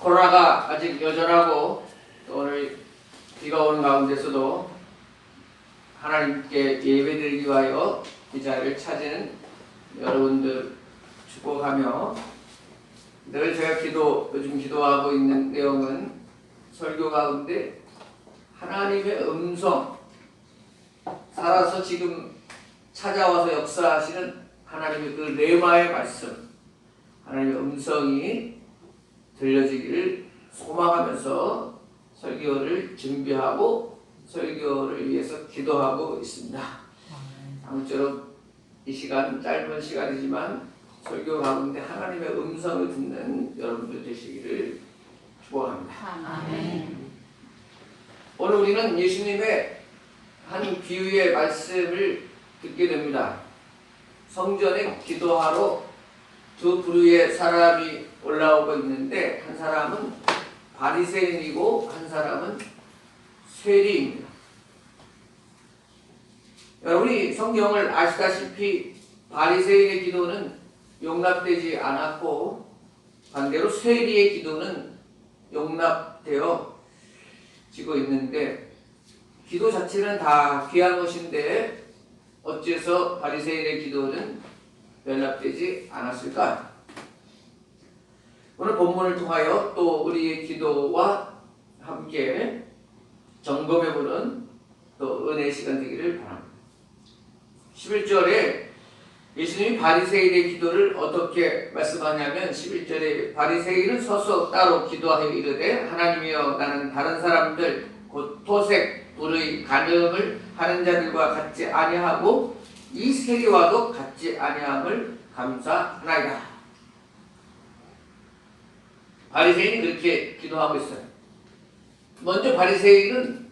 코로나가 아직 여전하고 또 오늘 비가 오는 가운데서도 하나님께 예배드리기 위하여 이 자리를 찾은 여러분들 축복하며, 늘 제가 요즘 기도하고 있는 내용은 설교 가운데 하나님의 음성, 살아서 지금 찾아와서 역사하시는 하나님의 그 레마의 말씀, 하나님의 음성이 들려지기를 소망하면서 설교를 준비하고 설교를 위해서 기도하고 있습니다. 아무쪼록 이 시간, 짧은 시간이지만 설교 가운데 하나님의 음성을 듣는 여러분들 되시기를 축복합니다. 아멘. 오늘 우리는 예수님의 한 비유의 말씀을 듣게 됩니다. 성전에 기도하러 두 부류의 사람이 올라오고 있는데, 한 사람은 바리새인이고 한 사람은 세리입니다. 여러분이 성경을 아시다시피 바리새인의 기도는 용납되지 않았고 반대로 세리의 기도는 용납되어 지고 있는데, 기도 자체는 다 귀한 것인데 어째서 바리새인의 기도는 연락되지 않았을까? 오늘 본문을 통하여 또 우리의 기도와 함께 점검해보는 또 은혜의 시간 되기를 바랍니다. 11절에 예수님이 바리새인의 기도를 어떻게 말씀하냐면, 11절에 바리새인은 서서 따로 기도하여 이르되, 하나님이여, 나는 다른 사람들 곧 토색, 불의, 간음을 하는 자들과 같지 아니하고 이 세리와도 같지 아니함을 감사하나이다. 바리새인이 그렇게 기도하고 있어요. 먼저 바리새인은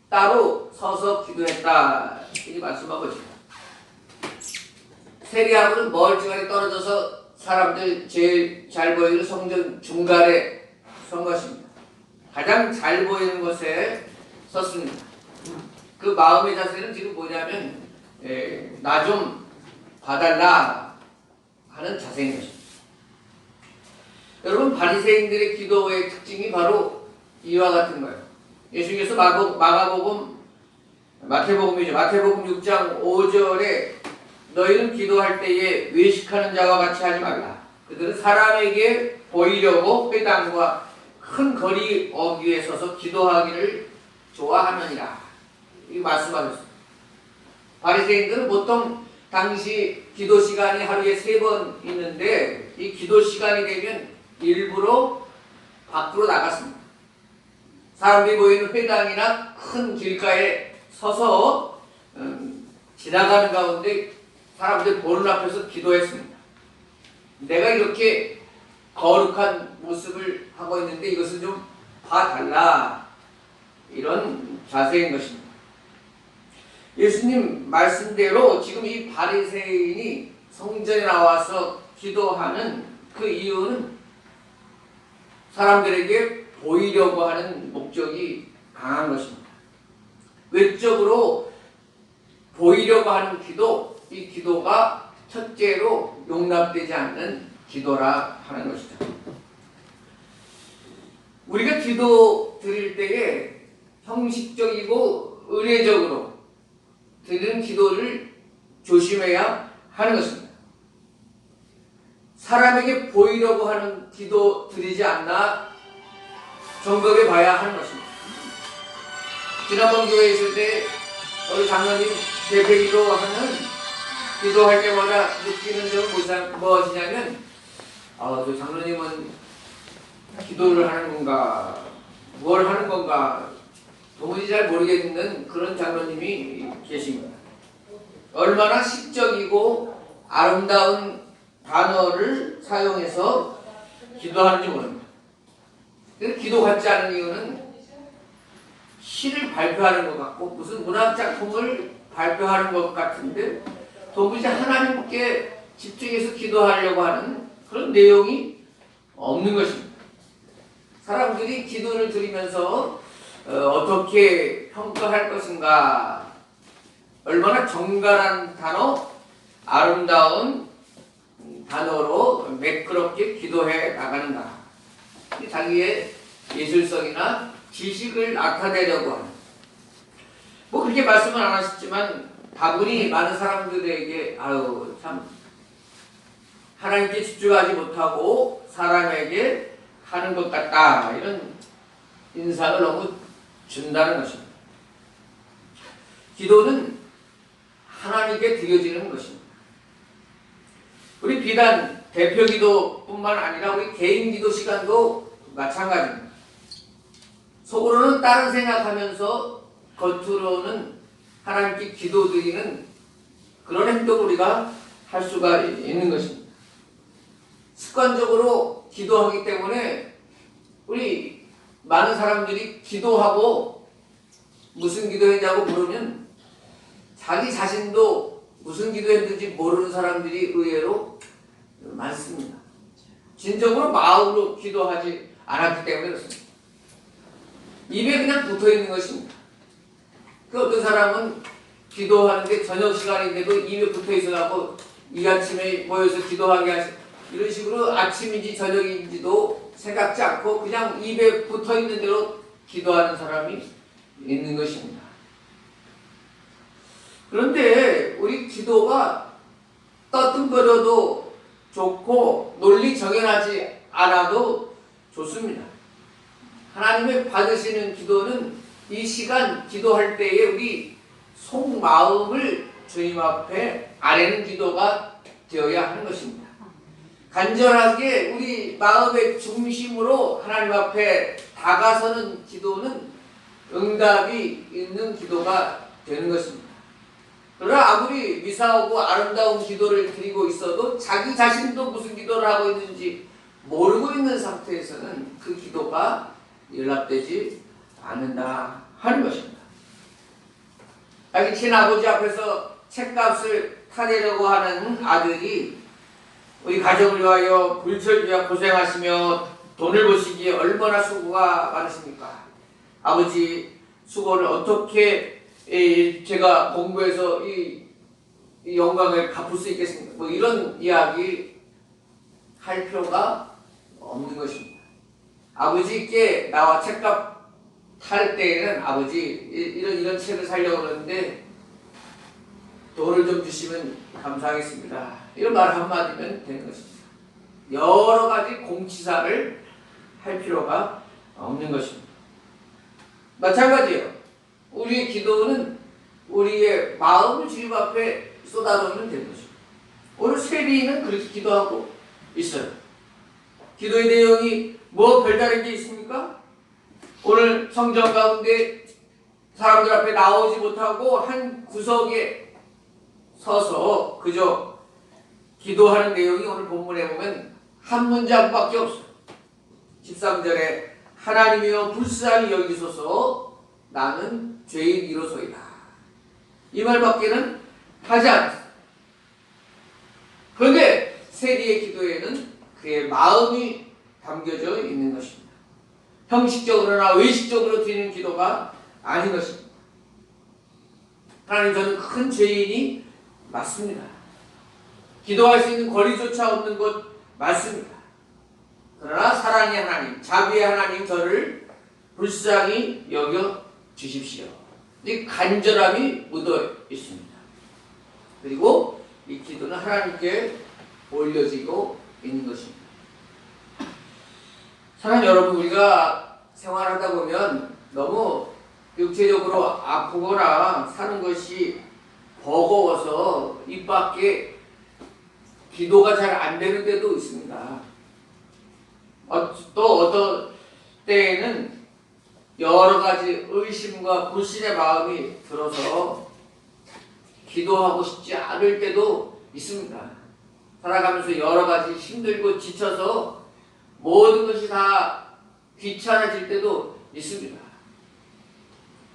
따로 서서 기도했다, 이렇게 말씀하고 있습니다. 세리하고는 멀찍하게 떨어져서 사람들 제일 잘 보이는 성전 중간에 선 것입니다. 가장 잘 보이는 곳에 섰습니다. 그 마음의 자세는 지금 뭐냐면, 나 좀 봐달라 하는 자세인 것입니다. 여러분, 바리새인들의 기도의 특징이 바로 이와 같은 거예요. 예수님께서 마태복음 6장 5절에 너희는 기도할 때에 외식하는 자와 같이 하지 말라. 그들은 사람에게 보이려고 회당과 큰 거리 어귀에 서서 기도하기를 좋아하느니라. 이 말씀하셨습니다. 바리새인들은 보통 당시 기도 시간이 하루에 3번 있는데, 이 기도 시간이 되면 일부러 밖으로 나갔습니다. 사람들이 모이는 회당이나 큰 길가에 서서 지나가는 가운데 사람들 보는 앞에서 기도했습니다. 내가 이렇게 거룩한 모습을 하고 있는데 이것은 좀 봐달라, 이런 자세인 것입니다. 예수님 말씀대로 지금 이 바리새인이 성전에 나와서 기도하는 그 이유는 사람들에게 보이려고 하는 목적이 강한 것입니다. 외적으로 보이려고 하는 기도, 이 기도가 첫째로 용납되지 않는 기도라 하는 것이죠. 우리가 기도 드릴 때에 형식적이고 의례적으로 드리는 기도를 조심해야 하는 것입니다. 사람에게 보이려고 하는 기도 드리지 않나 점검해 봐야 하는 것입니다. 지난번 교회에 있을 때 우리 장로님 대표기도 하는 기도할 때마다 느끼는 점은 무엇이냐면, 저 장로님은 기도를 하는 건가, 뭘 하는 건가 도무지 잘 모르겠는 그런 장로님이 계십니다. 얼마나 시적이고 아름다운 단어를 사용해서 기도하는지 모릅니다. 기도 같지 않은 이유는 시를 발표하는 것 같고 무슨 문학작품을 발표하는 것 같은데 도무지 하나님께 집중해서 기도하려고 하는 그런 내용이 없는 것입니다. 사람들이 기도를 드리면서 어떻게 평가할 것인가, 얼마나 정갈한 단어, 아름다운 단어로 매끄럽게 기도해 나가는가, 자기의 예술성이나 지식을 나타내려고 하는, 뭐 그렇게 말씀은 안 하셨지만 다분히 많은 사람들에게 아유 참 하나님께 집중하지 못하고 사람에게 하는 것 같다, 이런 인상을 너무 준다는 것입니다. 기도는 하나님께 드려지는 것입니다. 우리 비단 대표 기도뿐만 아니라 우리 개인 기도 시간도 마찬가지입니다. 속으로는 다른 생각하면서 겉으로는 하나님께 기도드리는 그런 행동을 우리가 할 수가 있는 것입니다. 습관적으로 기도하기 때문에 우리 많은 사람들이 기도하고 무슨 기도했냐고 물으면 자기 자신도 무슨 기도했는지 모르는 사람들이 의외로 많습니다. 진정으로 마음으로 기도하지 않았기 때문에 그렇습니다. 입에 그냥 붙어 있는 것입니다. 그 어떤 사람은 기도하는데 저녁 시간인데도 입에 붙어 있어갖고 이 아침에 모여서 기도하게 하시, 이런 식으로 아침인지 저녁인지도 생각지 않고 그냥 입에 붙어 있는 대로 기도하는 사람이 있는 것입니다. 그런데 우리 기도가 떠듬거려도 좋고 논리 정연하지 않아도 좋습니다. 하나님의 받으시는 기도는 이 시간 기도할 때에 우리 속마음을 주님 앞에 아뢰는 기도가 되어야 하는 것입니다. 간절하게 우리 마음의 중심으로 하나님 앞에 다가서는 기도는 응답이 있는 기도가 되는 것입니다. 그러나 아무리 미사오고 아름다운 기도를 드리고 있어도 자기 자신도 무슨 기도를 하고 있는지 모르고 있는 상태에서는 그 기도가 연락되지 않는다 하는 것입니다. 자기 친아버지 앞에서 책값을 타내려고 하는 아들이 우리 가정을 위하여 불철주야 고생하시며 돈을 버시기에 얼마나 수고가 많으십니까? 아버지 수고를 어떻게 제가 공부해서 이 영광을 갚을 수 있겠습니까? 뭐 이런 이야기 할 필요가 없는 것입니다. 아버지께 나와 책값 탈 때에는 아버지 이런 책을 사려고 그러는데 돈을 좀 주시면 감사하겠습니다, 이런 말 한마디면 되는 것입니다. 여러 가지 공치사를 할 필요가 없는 것입니다. 마찬가지예요. 우리의 기도는 우리의 마음을 주님 앞에 쏟아놓으면 되는 것입니다. 오늘 세리는 그렇게 기도하고 있어요. 기도의 내용이 뭐 별다른 게 있습니까? 오늘 성경 가운데 사람들 앞에 나오지 못하고 한 구석에 서서 그저 기도하는 내용이 오늘 본문에 보면 한 문장밖에 없어요. 13절에 하나님이여 불쌍히 여기소서 나는 죄인이로소이다, 이 말밖에는 하지 않았어요. 그런데 세리의 기도에는 그의 마음이 담겨져 있는 것입니다. 형식적으로나 외식적으로 드리는 기도가 아닌 것입니다. 하나님, 저는 큰 죄인이 맞습니다. 기도할 수 있는 권리조차 없는 것 맞습니다. 그러나 사랑의 하나님, 자비의 하나님, 저를 불쌍히 여겨 주십시오. 이 간절함이 묻어 있습니다. 그리고 이 기도는 하나님께 올려지고 있는 것입니다. 사랑하는 여러분, 우리가 생활하다 보면 너무 육체적으로 아프거나 사는 것이 버거워서 입 밖에 기도가 잘 안 되는 때도 있습니다. 또 어떤 때에는 여러 가지 의심과 불신의 마음이 들어서 기도하고 싶지 않을 때도 있습니다. 살아가면서 여러 가지 힘들고 지쳐서 모든 것이 다 귀찮아질 때도 있습니다.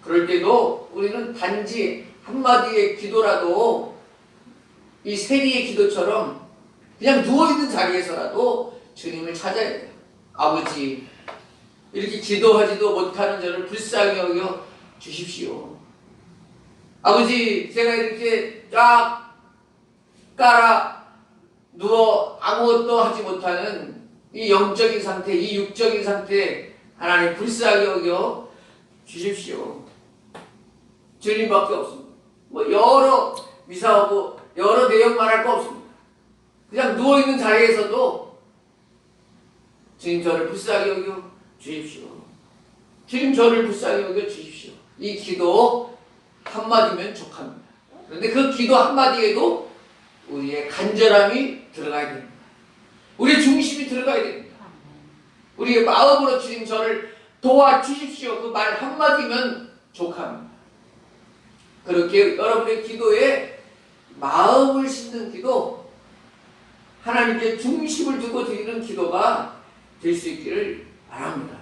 그럴 때도 우리는 단지 한마디의 기도라도 이 세리의 기도처럼 그냥 누워있는 자리에서라도 주님을 찾아야 돼요. 아버지, 이렇게 기도하지도 못하는 저를 불쌍히 여겨 주십시오. 아버지, 제가 이렇게 쫙 깔아 누워 아무것도 하지 못하는 이 영적인 상태, 이 육적인 상태 하나님 불쌍히 여겨 주십시오. 주님밖에 없습니다. 뭐 여러 미사하고 여러 내용 말할 거 없습니다. 그냥 누워있는 자리에서도 주님 저를 불쌍히 여겨 주십시오. 주님 저를 불쌍히 여겨 주십시오. 이 기도 한마디면 족합니다. 그런데 그 기도 한마디에도 우리의 간절함이 들어가야 됩니다. 우리의 중심이 들어가야 됩니다. 우리의 마음으로 주님 저를 도와주십시오. 그 말 한마디면 족합니다. 그렇게 여러분의 기도에 마음을 싣는 기도, 하나님께 중심을 두고 드리는 기도가 될 수 있기를 바랍니다.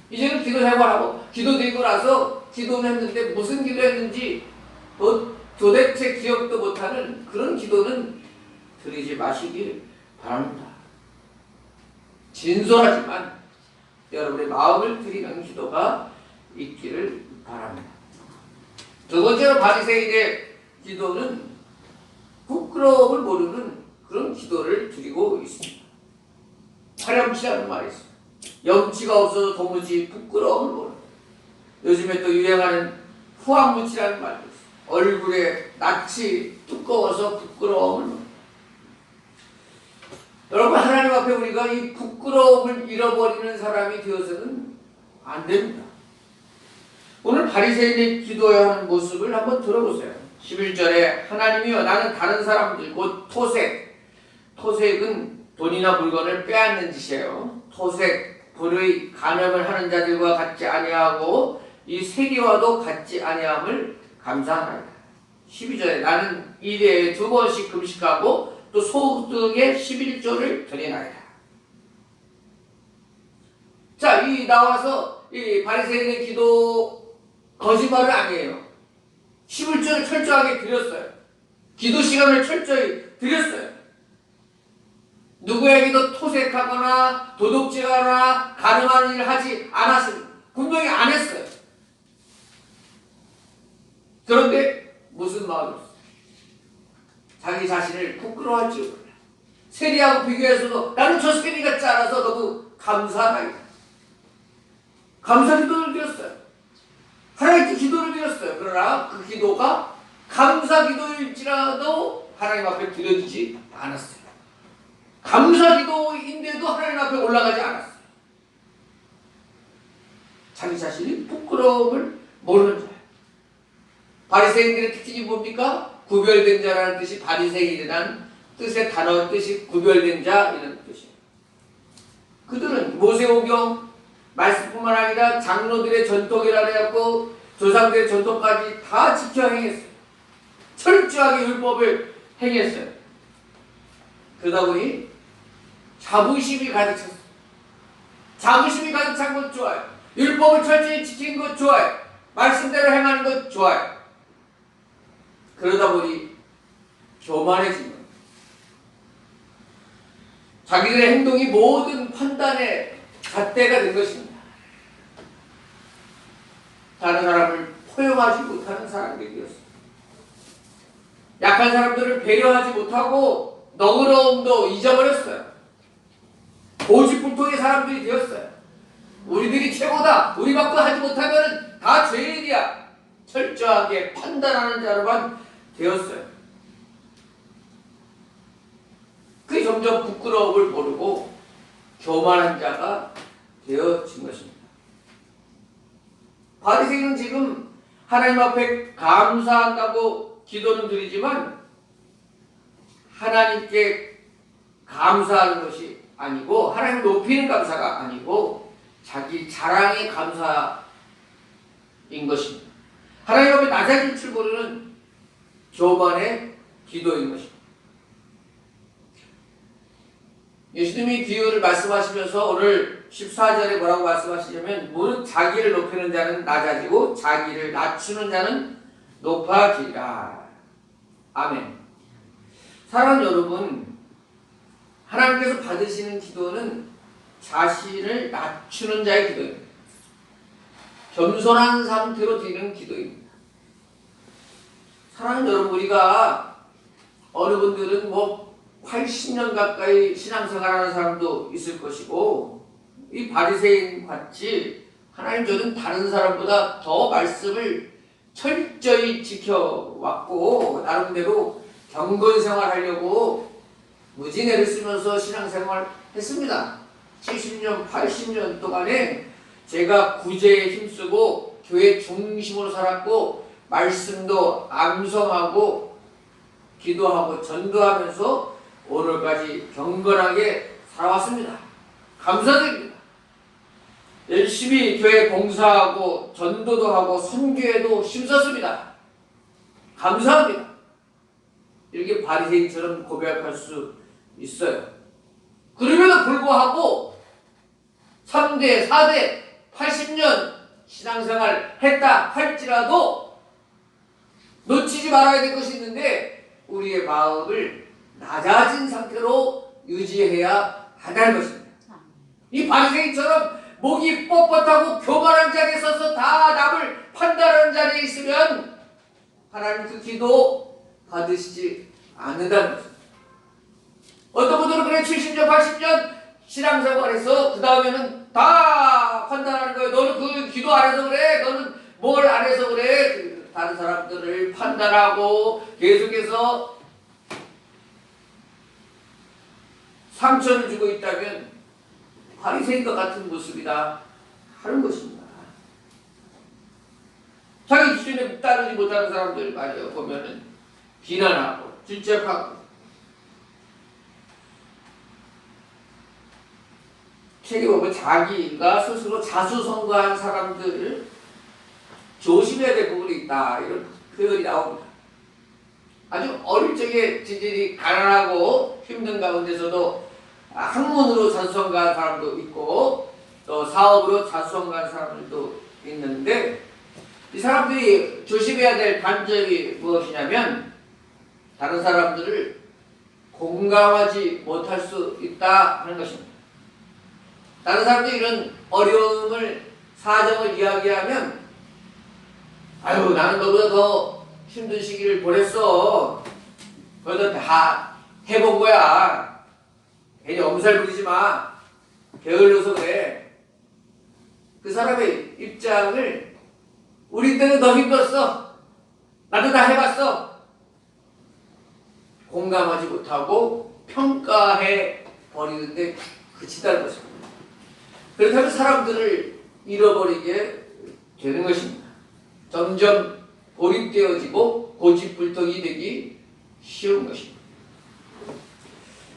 이제는 기도 생활하고 기도 드리고 나서 기도는 했는데 무슨 기도했는지 도대체 기억도 못하는 그런 기도는 드리지 마시길 바랍니다. 진솔하지만 여러분의 마음을 드리는 기도가 있기를 바랍니다. 두 번째로 바리새인의 기도는 부끄러움을 모르는 그런 기도를 드리고 있습니다. 파렴치라는 말이 있습니다. 염치가 없어서 도무지 부끄러움을 모르는, 요즘에 또 유행하는 후한무치라는 말도 있습니다. 얼굴에 낯이 두꺼워서 부끄러움을 모르는. 여러분, 하나님 앞에 우리가 이 부끄러움을 잃어버리는 사람이 되어서는 안 됩니다. 오늘 바리새인이 기도해야 하는 모습을 한번 들어보세요. 11절에 하나님이여 나는 다른 사람들 곧 토색은 돈이나 물건을 빼앗는 짓이에요. 토색, 불의, 간음을 하는 자들과 같지 아니하고 이 세리와도 같지 아니함을 감사하나이다. 12절에 나는 일에 2번씩 금식하고 또 소득의 11조를 드리나이다. 자, 이 나와서 이 바리새인의 기도 거짓말은 아니에요. 11조를 철저하게 드렸어요. 기도 시간을 철저히 드렸어요. 누구에게도 토색하거나 도둑질하거나 간음하는 일을 하지 않았습니다. 분명히 안 했어요. 그런데 무슨 마음이었어요? 자기 자신을 부끄러워할 줄 몰라. 세리하고 비교해서도 나는 저 세리 같지 않아서 너무 감사하다. 감사 기도를 드렸어요. 하나님께 기도를 드렸어요. 그러나 그 기도가 감사 기도일지라도 하나님 앞에 드려지지 않았어요. 감사 기도인데도 하나님 앞에 올라가지 않았어요. 자기 자신이 부끄러움을 모르는 자예요. 바리새인들의 특징이 뭡니까? 구별된 자라는 뜻이 바리새인이라는 뜻의 단어 뜻이 구별된 자 이런 뜻이에요. 그들은 모세오경 말씀뿐만 아니라 장로들의 전통이라 해갖고 조상들의 전통까지 다 지켜 행했어요. 철저하게 율법을 행했어요. 그러다 보니 자부심이 가득 찼어요. 자부심이 가득 찬 것 좋아요. 율법을 철저히 지킨 것 좋아요. 말씀대로 행하는 것 좋아요. 그러다 보니 교만해진 거예요. 자기들의 행동이 모든 판단의 잣대가 된 것입니다. 다른 사람을 포용하지 못하는 사람들이 되었습니다. 약한 사람들을 배려하지 못하고 너그러움도 잊어버렸어요. 고집불통의 사람들이 되었어요. 우리들이 최고다. 우리밖에 하지 못하면 다 죄인이야. 철저하게 판단하는 자로만 되었어요. 그게 점점 부끄러움을 모르고 교만한 자가 되어진 것입니다. 바리새인은 지금 하나님 앞에 감사한다고 기도는 드리지만 하나님께 감사하는 것이 아니고 하나님을 높이는 감사가 아니고 자기 자랑의 감사인 것입니다. 하나님 앞에 낮아질 줄 모르는 교만의 기도인 것입니다. 예수님이 비유를 말씀하시면서 오늘 14절에 뭐라고 말씀하시냐면 무릇 자기를 높이는 자는 낮아지고 자기를 낮추는 자는 높아지리라. 아멘. 사랑하는 여러분, 하나님께서 받으시는 기도는 자신을 낮추는 자의 기도입니다. 겸손한 상태로 드리는 기도입니다. 사랑하는 여러분, 우리가 어느 분들은 80년 가까이 신앙생활하는 사람도 있을 것이고 이 바리새인 같이 하나님 저는 다른 사람보다 더 말씀을 철저히 지켜왔고 나름대로 경건생활하려고 무진애를 쓰면서 신앙생활 했습니다. 70년, 80년 동안에 제가 구제에 힘쓰고 교회 중심으로 살았고 말씀도 암송하고 기도하고 전도하면서 오늘까지 경건하게 살아왔습니다. 감사드립니다. 열심히 교회 봉사하고 전도도 하고 선교에도 힘썼습니다. 감사합니다. 이렇게 바리새인처럼 고백할 수 있어요. 그럼에도 불구하고 3대, 4대, 80년 신앙생활 했다 할지라도 놓치지 말아야 될 것이 있는데 우리의 마음을 낮아진 상태로 유지해야 한다는 것입니다. 이 바리새인처럼 목이 뻣뻣하고 교만한 자리에 서서 다 남을 판단하는 자리에 있으면 하나님 그 기도 받으시지 않는다는 것입니다. 어떤 분들은 그래 70년 80년 신앙생활에서 그 다음에는 다 판단하는 거예요. 너는 그 기도 안 해서 그래. 너는 뭘 안 해서 그래. 다른 사람들을 판단하고 계속해서 상처를 주고 있다면 바리새인과 같은 모습이다 하는 것입니다. 자기 기준에 따르지 못하는 사람들 말이에요. 보면은 비난하고 질책하고 책에 보면 자기가 스스로 자수성가한 사람들을 조심해야 될 부분이 있다 이런 표현이 나옵니다. 아주 어릴 적에 지질이 가난하고 힘든 가운데서도 학문으로 자수성가한 사람도 있고 또 사업으로 자수성가한 사람들도 있는데 이 사람들이 조심해야 될 단점이 무엇이냐면 다른 사람들을 공감하지 못할 수 있다 하는 것입니다. 다른 사람들이 이런 어려움을 사정을 이야기하면 아유 나는 너보다 더 힘든 시기를 보냈어. 너도 다 해본 거야. 괜히 엄살 부리지 마. 게을러서 그래. 그 사람의 입장을 우리 때는 더 힘들었어. 나도 다 해봤어. 공감하지 못하고 평가해 버리는데 그치다는 것입니다. 그렇다면 사람들을 잃어버리게 되는 것입니다. 점점 고립되어지고 고집불통이 되기 쉬운 것입니다.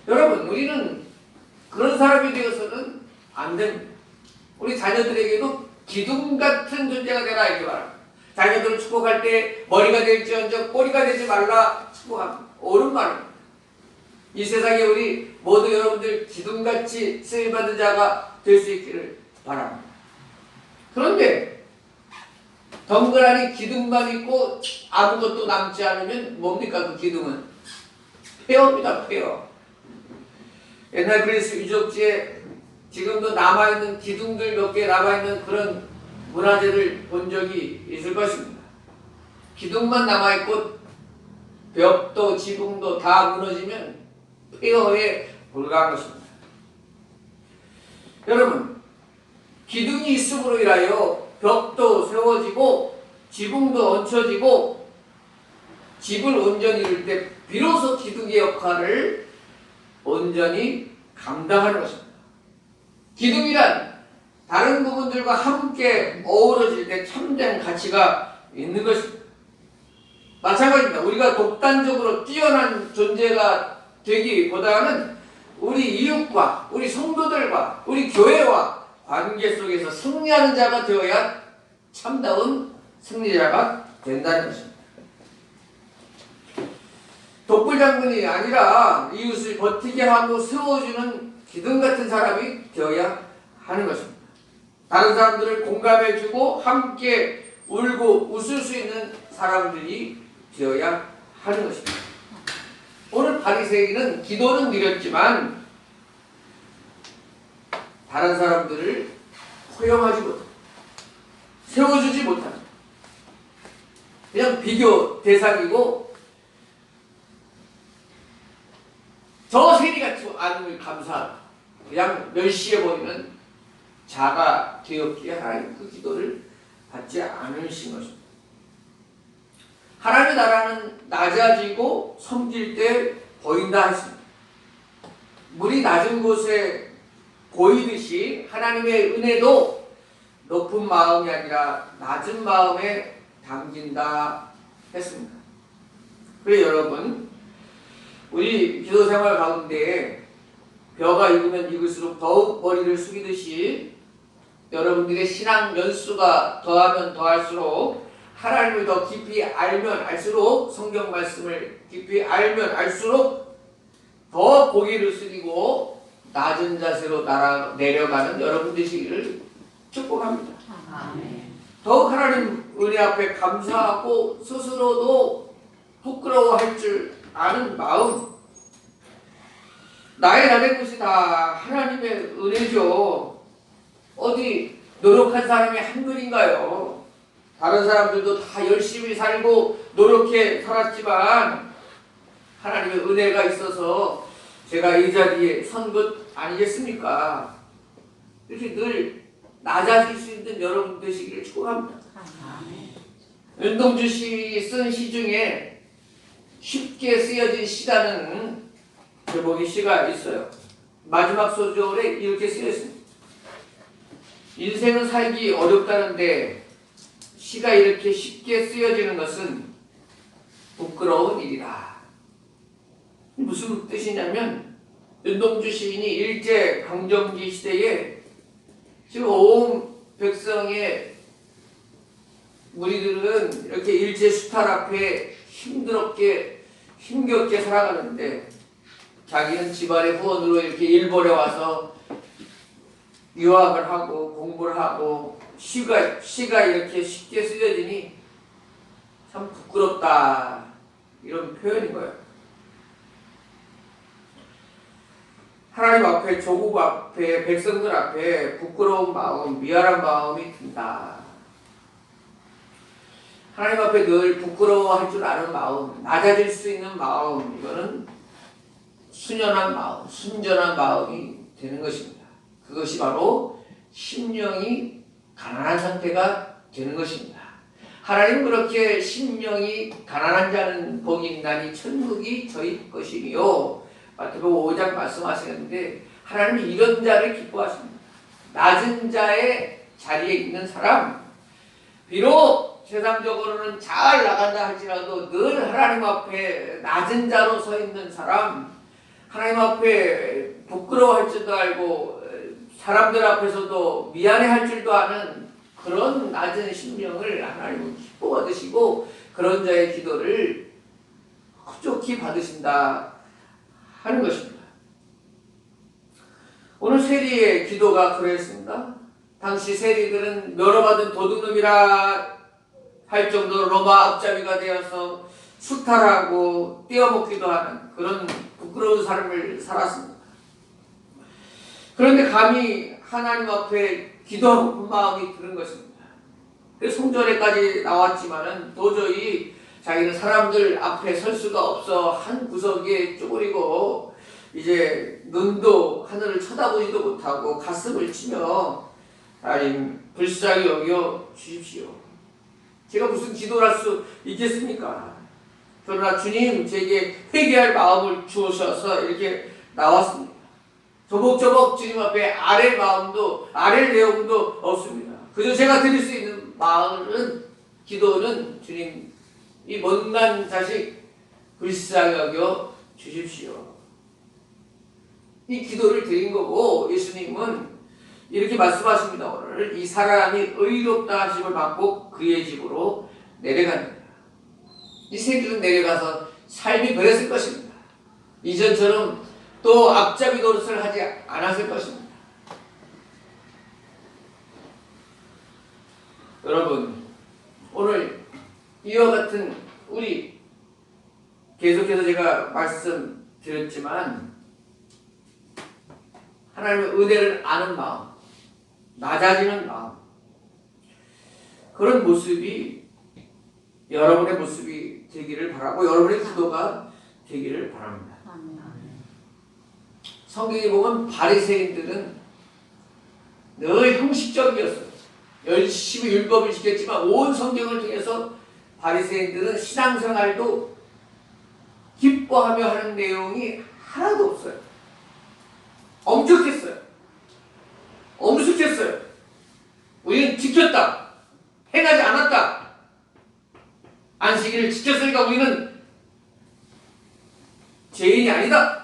여러분, 우리는 그런 사람이 되어서는 안 됩니다. 우리 자녀들에게도 기둥 같은 존재가 되라 이렇게 말합니다. 자녀들을 축복할 때 머리가 될지언정 꼬리가 되지 말라 축복합니다. 옳은 말입니다. 이 세상에 우리 모두 여러분들 기둥같이 쓰임받은 자가 될 수 있기를 바랍니다. 그런데 덩그러니 기둥만 있고 아무것도 남지 않으면 뭡니까 그 기둥은? 폐허입니다. 폐허. 옛날 그리스 유적지에 지금도 남아있는 기둥들 몇 개 남아있는 그런 문화재를 본 적이 있을 것입니다. 기둥만 남아있고 벽도 지붕도 다 무너지면 폐허에 불과한 것입니다. 여러분, 기둥이 있음으로 인하여 벽도 세워지고 지붕도 얹혀지고 집을 온전히 이룰 때 비로소 기둥의 역할을 온전히 감당하는 것입니다. 기둥이란 다른 부분들과 함께 어우러질 때 참된 가치가 있는 것입니다. 마찬가지입니다. 우리가 독단적으로 뛰어난 존재가 되기보다는 우리 이웃과 우리 성도들과 우리 교회와 관계 속에서 승리하는 자가 되어야 참다운 승리자가 된다는 것입니다. 독불장군이 아니라 이웃을 버티게 하고 세워주는 기둥 같은 사람이 되어야 하는 것입니다. 다른 사람들을 공감해주고 함께 울고 웃을 수 있는 사람들이 되어야 하는 것입니다. 오늘 바리새인은 기도는 드렸지만 다른 사람들을 허용하지 못합니다. 세워주지 못합니다. 그냥 비교 대상이고 저 세리같이 않음을 감사하다. 그냥 멸시해버리는 자가 되었기에 하나님 그 기도를 받지 않으신 것입니다. 하나님의 나라는 낮아지고 섬길 때 보인다 했습니다. 물이 낮은 곳에 보이듯이 하나님의 은혜도 높은 마음이 아니라 낮은 마음에 담긴다 했습니다. 그래 여러분, 우리 기도 생활 가운데 벼가 익으면 익을수록 더욱 머리를 숙이듯이 여러분들의 신앙 연수가 더하면 더할수록 하나님을 더 깊이 알면 알수록 성경 말씀을 깊이 알면 알수록 더 고개를 숙이고 낮은 자세로 내려가는 여러분 되시기를 축복합니다. 아멘. 더욱 하나님 은혜 앞에 감사하고 스스로도 부끄러워할 줄 아는 마음, 나의 잘된 것이 다 하나님의 은혜죠. 어디 노력한 사람이 한둘인가요? 다른 사람들도 다 열심히 살고 노력해 살았지만 하나님의 은혜가 있어서 제가 이 자리에 선 것 아니겠습니까? 이렇게 늘 낮아질 수 있는 여러분 되시기를 축복합니다. 윤동주 시 쓴 시 중에 쉽게 쓰여진 시라는 제목의 시가 있어요. 마지막 소절에 이렇게 쓰여 있습니다. 인생은 살기 어렵다는데 시가 이렇게 쉽게 쓰여지는 것은 부끄러운 일이다. 무슨 뜻이냐면 윤동주 시인이 일제 강점기 시대에 지금 온 백성의 무리들은 이렇게 일제 수탈 앞에 힘겹게 살아가는데 자기는 집안의 후원으로 이렇게 일본에 와서 유학을 하고 공부를 하고 시가 이렇게 쉽게 쓰여지니 참 부끄럽다, 이런 표현인 거예요. 하나님 앞에, 조국 앞에, 백성들 앞에 부끄러운 마음, 미안한 마음이 든다. 하나님 앞에 늘 부끄러워할 줄 아는 마음, 낮아질 수 있는 마음, 이거는 순연한 마음, 순전한 마음이 되는 것입니다. 그것이 바로 심령이 가난한 상태가 되는 것입니다. 하나님은 그렇게 심령이 가난한 자는 복이 있나니 천국이 저희 것이며, 마태복음 5장 말씀하시는데 하나님은 이런 자를 기뻐하십니다. 낮은 자의 자리에 있는 사람, 비록 세상적으로는 잘 나간다 할지라도 늘 하나님 앞에 낮은 자로 서 있는 사람, 하나님 앞에 부끄러워할 줄도 알고 사람들 앞에서도 미안해할 줄도 아는 그런 낮은 심령을 하나님은 기뻐 받으시고 그런 자의 기도를 흡족히 받으신다 하는 것입니다. 오늘 세리의 기도가 그랬습니다. 당시 세리들은 멸어받은 도둑놈이라 할 정도로 로마 앞잡이가 되어서 수탈하고 떼어먹기도 하는 그런 부끄러운 삶을 살았습니다. 그런데 감히 하나님 앞에 기도하고 마음이 드는 것입니다. 그래서 성전에까지 나왔지만은 도저히 자기는 사람들 앞에 설 수가 없어 한 구석에 쪼그리고 이제 눈도 하늘을 쳐다보지도 못하고 가슴을 치며 하나님 불쌍히 여겨 주십시오. 제가 무슨 기도를 할 수 있겠습니까? 그러나 주님 제게 회개할 마음을 주셔서 이렇게 나왔습니다. 조목조목 주님 앞에 아랠 마음도 아랠 내용도 없습니다. 그저 제가 드릴 수 있는 마음은 기도는 주님 이 못난 자식 불쌍히 여겨 주십시오. 이 기도를 드린 거고 예수님은 이렇게 말씀하십니다. 오늘 이 사람이 의롭다 하심을 받고 그의 집으로 내려갑니다. 이 세리는 내려가서 삶이 변했을 것입니다. 이전처럼 또 앞잡이 노릇을 하지 않았을 것입니다. 여러분, 오늘 이와 같은 우리 계속해서 제가 말씀드렸지만 하나님의 은혜를 아는 마음, 낮아지는 마음, 그런 모습이 여러분의 모습이 되기를 바라고 여러분의 기도가 되기를 바랍니다. 성경에 보면 바리새인들은 늘 형식적이었어요. 열심히 율법을 지켰지만 온 성경을 통해서 바리새인들은 신앙생활도 기뻐하며 하는 내용이 하나도 없어요. 엄격했어요. 엄숙했어요. 우리는 지켰다. 행하지 않았다. 안식일을 지켰으니까 우리는 죄인이 아니다.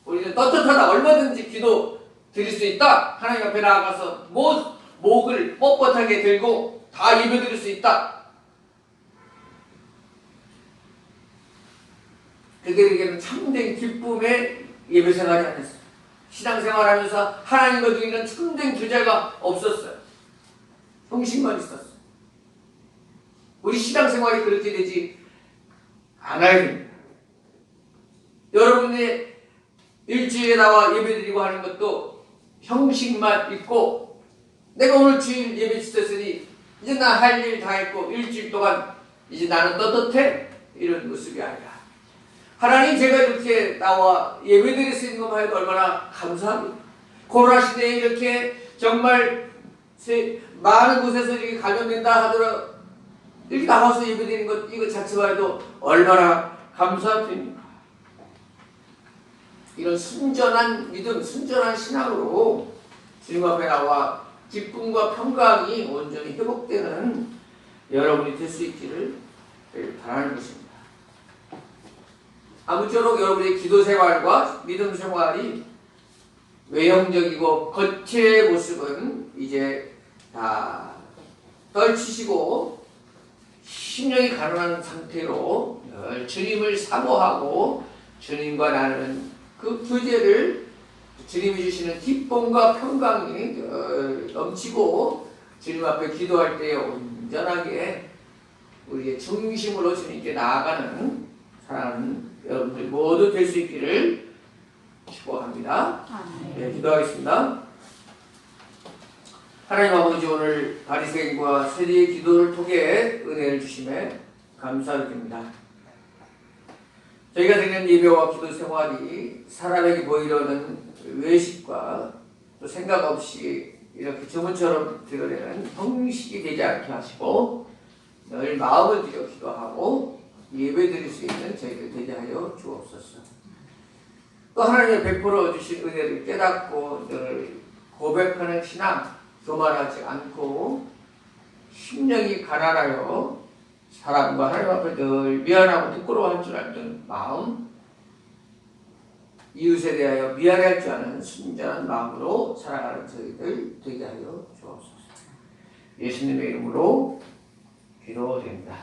우리는 떳떳하다. 얼마든지 기도 드릴 수 있다. 하나님 앞에 나아가서 목을 뻣뻣하게 들고 다 예배드릴 수 있다. 그들에게는 참된 기쁨의 예배생활이 아니었어요. 신앙생활하면서 하나님과 누리는 참된 교제가 없었어요. 형식만 있었어요. 우리 신앙생활이 그렇게 되지 않아야 됩니다. 여러분의 일주일에 나와 예배드리고 하는 것도 형식만 있고 내가 오늘 주일 예배 지켰으니 이제 나 할 일 다 했고 일주일 동안 이제 나는 떳떳해 이런 모습이 아니라 하나님 제가 이렇게 나와 예배드릴 수 있는 것만 해도 얼마나 감사합니다. 코로나 시대에 이렇게 정말 많은 곳에서 이렇게 감염된다 하더라도 이렇게 나와서 예배드리는 것 이거 자체만 해도 얼마나 감사드립니다. 이런 순전한 믿음, 순전한 신앙으로 주님 앞에 나와 기쁨과 평강이 온전히 회복되는 여러분이 될 수 있기를 바라는 것입니다. 아무쪼록 여러분의 기도 생활과 믿음 생활이 외형적이고 겉의 모습은 이제 다 떨치시고 심령이 가난한 상태로 늘 주님을 사모하고 주님과 나누는 그 교제를 주님이 주시는 기쁨과 평강이 넘치고 주님 앞에 기도할 때 온전하게 우리의 중심으로 주님께 나아가는 사랑하는 여러분들 모두 될 수 있기를 축복합니다. 네, 기도하겠습니다. 하나님 아버지, 오늘 바리새인과 세리의 기도를 통해 은혜를 주심에 감사드립니다. 저희가 드리는 예배와 기도 생활이 사람에게 보이려는 외식과 또 생각 없이 이렇게 주문처럼 드러내는 형식이 되지 않게 하시고 늘 마음을 들여 기도하고 예배드릴 수 있는 저희들 되게 하여 주옵소서. 또 하나님의 베풀어 주신 은혜를 깨닫고 늘 고백하는 신앙 교만하지 않고 심령이 가난하여 사람과 하나님 앞에 늘 미안하고 부끄러워할 줄 알던 마음, 이웃에 대하여 미안할 줄 아는 순전한 마음으로 살아가는 저희들 되게 하여 주옵소서. 예수님의 이름으로 기도드립니다.